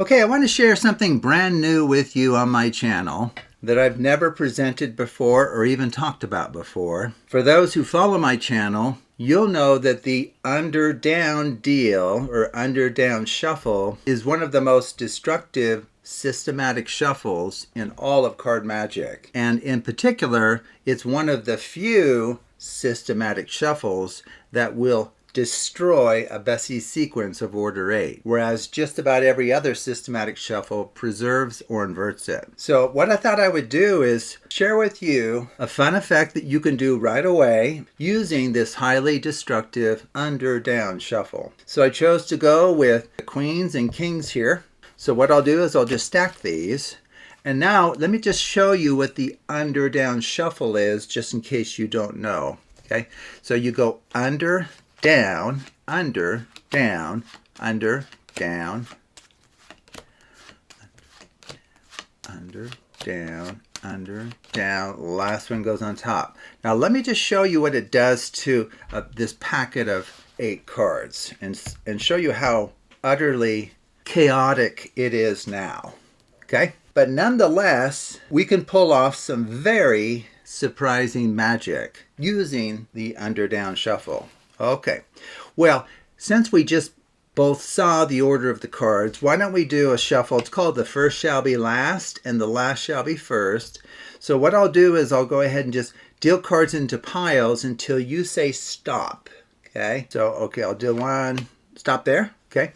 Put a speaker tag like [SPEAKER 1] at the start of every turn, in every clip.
[SPEAKER 1] Okay, I want to share something brand new with you on my channel that I've never presented before or even talked about before. For those who follow my channel, you'll know that the under-down deal or under-down shuffle is one of the most destructive systematic shuffles in all of card magic. And in particular, it's one of the few systematic shuffles that will destroy a Bessie sequence of order 8, whereas just about every other systematic shuffle preserves or inverts it. So what I thought I would do is share with you a fun effect that you can do right away using this highly destructive under-down shuffle. So I chose to go with the queens and kings here. So what I'll do is I'll just stack these. And now let me just show you what the under-down shuffle is, just in case you don't know. Okay, so you go under, down, under, down, under, down, under, down, under, down. Last one goes on top. Now let me just show you what it does to this packet of 8 cards and show you how utterly chaotic it is now. Okay? But nonetheless, we can pull off some very surprising magic using the under-down shuffle. Okay, well, since we just both saw the order of the cards, why don't we do a shuffle? It's called the first shall be last and the last shall be first. So what I'll do is I'll go ahead and just deal cards into piles until you say stop. Okay, so okay, I'll deal one. Stop there. Okay.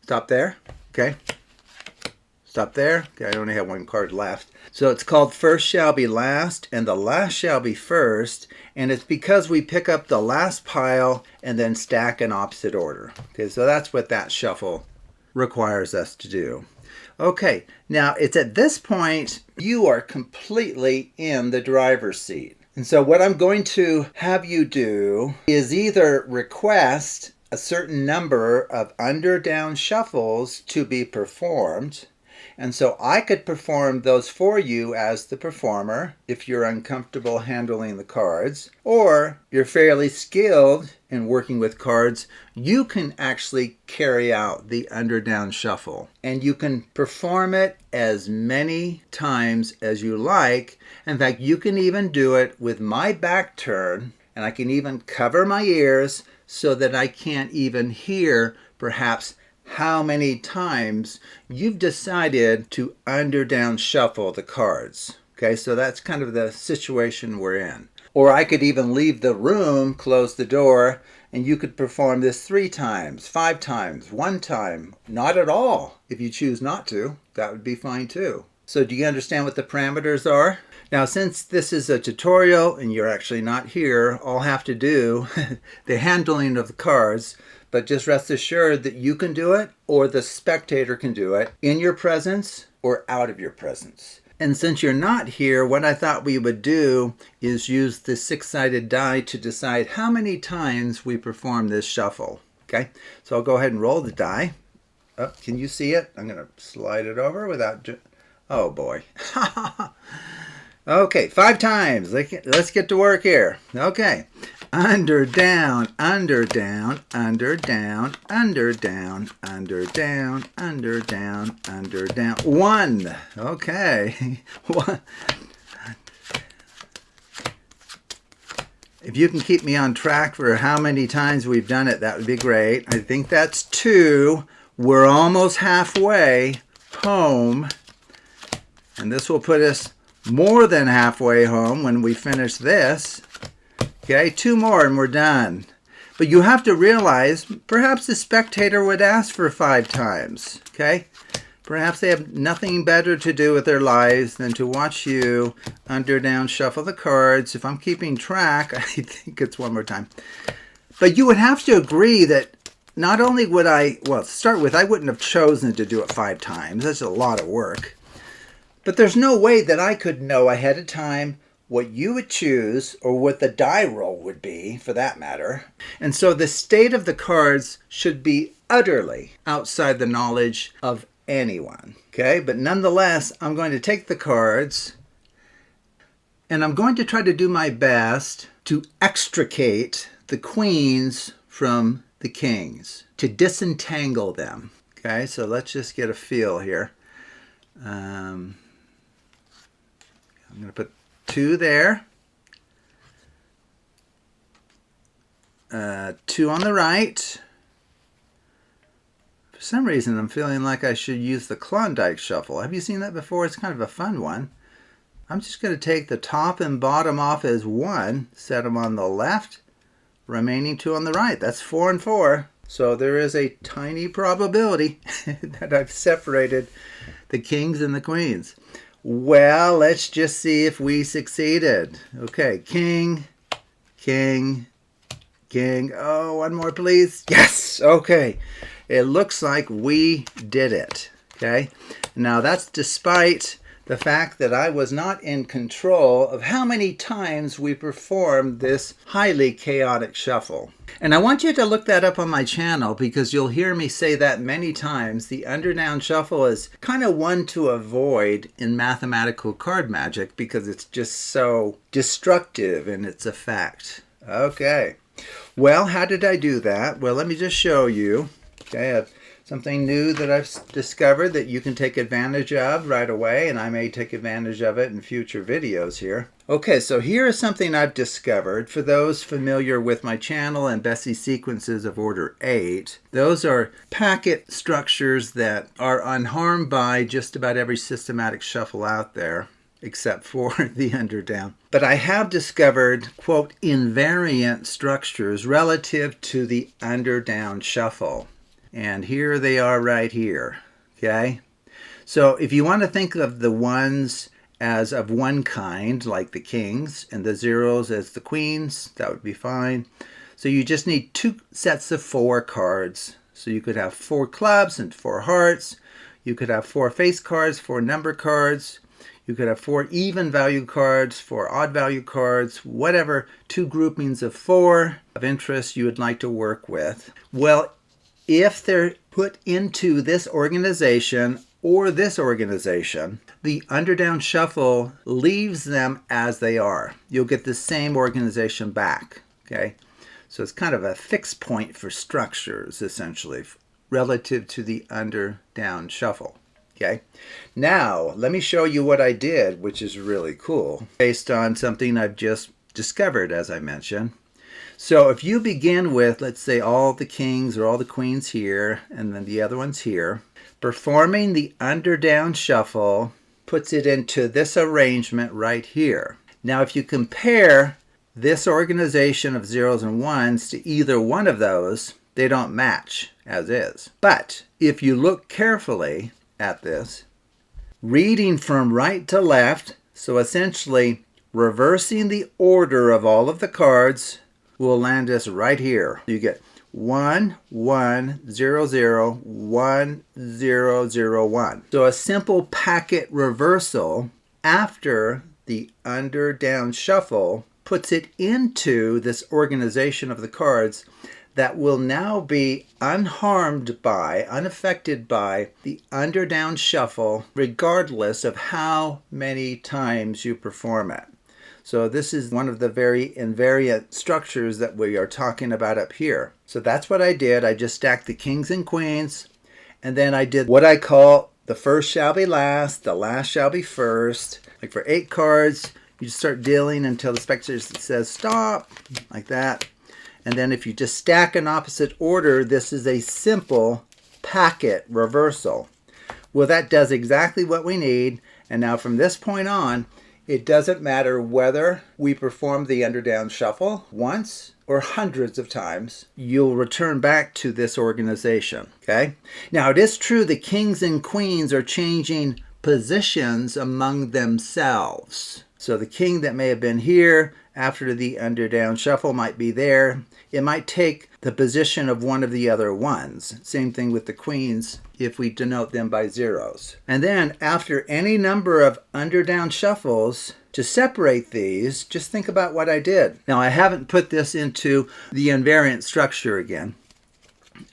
[SPEAKER 1] Stop there. Okay. Stop there. Okay, I only have one card left. So it's called first shall be last and the last shall be first. And it's because we pick up the last pile and then stack in opposite order. Okay, so that's what that shuffle requires us to do. Okay, now it's at this point you are completely in the driver's seat. And so what I'm going to have you do is either request a certain number of under-down shuffles to be performed. And so I could perform those for you as the performer if you're uncomfortable handling the cards, or you're fairly skilled in working with cards, you can actually carry out the under-down shuffle. And you can perform it as many times as you like. In fact, you can even do it with my back turn, and I can even cover my ears so that I can't even hear perhaps how many times you've decided to under-down shuffle the cards. Okay, so that's kind of the situation we're in. Or I could even leave the room, close the door, and you could perform this 3 times, 5 times, 1 time, not at all. If you choose not to, that would be fine too. So do you understand what the parameters are? Now, since this is a tutorial and you're actually not here, I'll have to do the handling of the cards. But just rest assured that you can do it or the spectator can do it in your presence or out of your presence. And since you're not here, what I thought we would do is use the 6-sided die to decide how many times we perform this shuffle. Okay, so I'll go ahead and roll the die. Oh, can you see it? I'm going to slide it over without... Oh boy. Okay, 5 times. Let's get to work here. Okay. Under, down, under, down, under, down, under, down, under, down, under, down, under, down. 1. Okay. 1. If you can keep me on track for how many times we've done it, that would be great. I think that's 2. We're almost halfway home. And this will put us more than halfway home when we finish this. Okay, 2 more and we're done. But you have to realize, perhaps the spectator would ask for 5 times. Okay? Perhaps they have nothing better to do with their lives than to watch you under-down shuffle the cards. If I'm keeping track, I think it's 1 more time. But you would have to agree that not only would I, well, to start with, I wouldn't have chosen to do it 5 times. That's a lot of work. But there's no way that I could know ahead of time what you would choose or what the die roll would be, for that matter. And so the state of the cards should be utterly outside the knowledge of anyone. Okay, but nonetheless, I'm going to take the cards and I'm going to try to do my best to extricate the queens from the kings, to disentangle them. Okay, so let's just get a feel here. I'm going to put 2 there. 2 on the right. For some reason, I'm feeling like I should use the Klondike shuffle. Have you seen that before? It's kind of a fun one. I'm just going to take the top and bottom off as 1, set them on the left, remaining 2 on the right. That's 4 and 4. So there is a tiny probability that I've separated the kings and the queens. Well, let's just see if we succeeded. Okay, king, king, king. Oh, one more, please. Yes, okay. It looks like we did it. Okay, now that's despite the fact that I was not in control of how many times we performed this highly chaotic shuffle. And I want you to look that up on my channel because you'll hear me say that many times. The under-down shuffle is kind of one to avoid in mathematical card magic because it's just so destructive in its effect. Okay, well, how did I do that? Well, let me just show you. Okay, I have something new that I've discovered that you can take advantage of right away, and I may take advantage of it in future videos here. Okay, so here is something I've discovered. For those familiar with my channel and Bessie sequences of order 8, those are packet structures that are unharmed by just about every systematic shuffle out there, except for the under-down. But I have discovered, quote, invariant structures relative to the under-down shuffle. And here they are right here, okay? So if you want to think of the ones as of one kind, like the kings, and the zeros as the queens, that would be fine. So you just need 2 sets of 4 cards. So you could have 4 clubs and 4 hearts. You could have 4 face cards, 4 number cards. You could have 4 even value cards, 4 odd value cards, whatever 2 groupings of 4 of interest you would like to work with. Well, if they're put into this organization or this organization, the under-down shuffle leaves them as they are. You'll get the same organization back, okay? So it's kind of a fixed point for structures, essentially, relative to the under-down shuffle, okay? Now, let me show you what I did, which is really cool, based on something I've just discovered, as I mentioned. So if you begin with, let's say, all the kings or all the queens here, and then the other ones here, performing the under-down shuffle puts it into this arrangement right here. Now, if you compare this organization of zeros and ones to either one of those, they don't match as is. But if you look carefully at this, reading from right to left, so essentially reversing the order of all of the cards, will land us right here. You get 1, 1, 0, 0, 1, 0, 0, 1. So a simple packet reversal after the under-down shuffle puts it into this organization of the cards that will now be unharmed by, unaffected by the under-down shuffle, regardless of how many times you perform it. So this is one of the very invariant structures that we are talking about up here. So that's what I did. I just stacked the kings and queens, and then I did what I call the first shall be last, the last shall be first. Like for 8 cards, you just start dealing until the spectator says stop, like that. And then if you just stack in opposite order, this is a simple packet reversal. Well, that does exactly what we need. And now from this point on, it doesn't matter whether we perform the under-down shuffle once or hundreds of times, you'll return back to this organization, okay? Now, it is true the kings and queens are changing positions among themselves. So the king that may have been here after the under-down shuffle might be there. It might take the position of one of the other ones. Same thing with the queens if we denote them by zeros. And then after any number of under-down shuffles, to separate these, just think about what I did. Now, I haven't put this into the invariant structure again.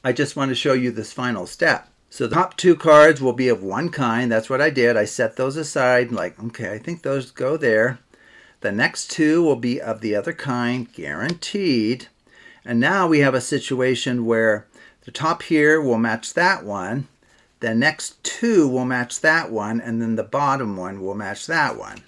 [SPEAKER 1] I just want to show you this final step. So the top 2 cards will be of one kind. That's what I did. I set those aside, like, okay, I think those go there. The next 2 will be of the other kind, guaranteed. And now we have a situation where the top here will match that one. the next two will match that one, and then the bottom one will match that one.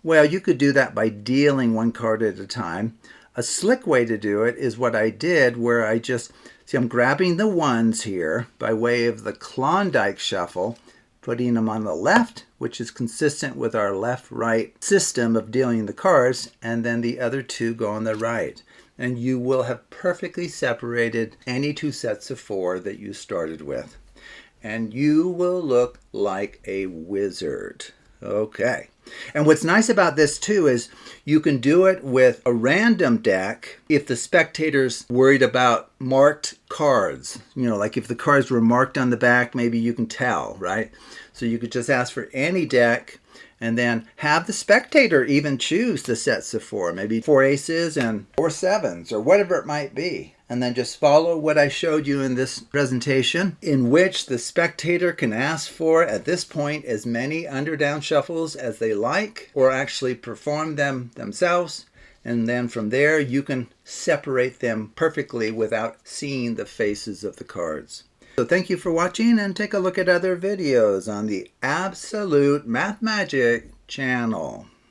[SPEAKER 1] Well, you could do that by dealing one card at a time. A slick way to do it is what I did, where I just, see, I'm grabbing the ones here by way of the Klondike shuffle, putting them on the left, which is consistent with our left-right system of dealing the cards, and then the other two go on the right. And you will have perfectly separated any two sets of four that you started with. And you will look like a wizard. Okay. And what's nice about this too is you can do it with a random deck if the spectator's worried about marked cards. You know, like if the cards were marked on the back, maybe you can tell, right? So you could just ask for any deck and then have the spectator even choose the sets of four, maybe 4 aces and 4 sevens or whatever it might be. And then just follow what I showed you in this presentation, in which the spectator can ask for, at this point, as many under-down shuffles as they like, or actually perform them themselves. And then from there, you can separate them perfectly without seeing the faces of the cards. So thank you for watching, and take a look at other videos on the Absolute Math Magic channel.